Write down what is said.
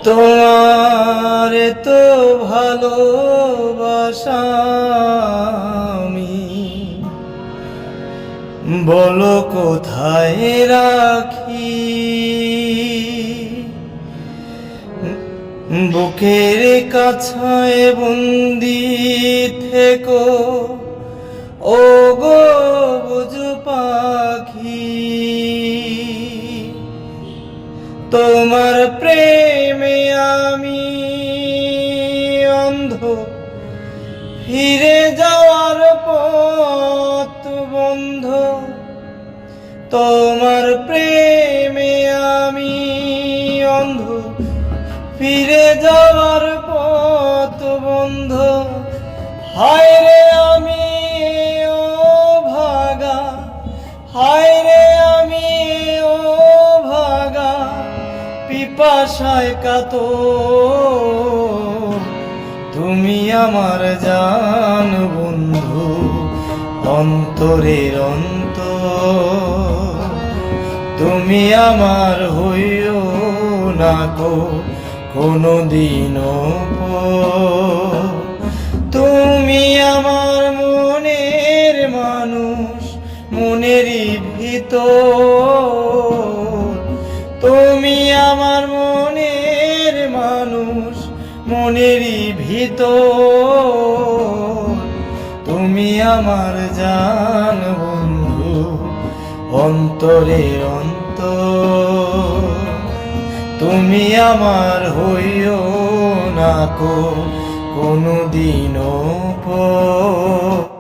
তোমার তো ভালোবাসা আমি বলো কোথায় রাখি। বুকের কাছায় বন্দি থেকো ও গো বুঝু পাখি। তোমার প্রেমে আমি অন্ধ, ফিরে যাওয়ার পথ বন্ধ। তোমার প্রেমে আমি অন্ধ, ফিরে যাওয়ার পথ বন্ধ। হায় রে আমি ও ভাগা, হায় রে আমি ও ভাগা, পিপাসায় কাতর। তুমি আমার জান বন্ধু, অন্তরের অন্তর। তুমি আমার হইও না কো কোনদিনও পর। তুমি আমার মনের মানুষ, মনেরই ভিতর। তুমি আমার মনের মানুষ, মনেরই ভিতর। তুমি আমার জান বন্ধু, অন্তরের অন্তর। তুমি আমার হইও না কো কোনদিনও পর।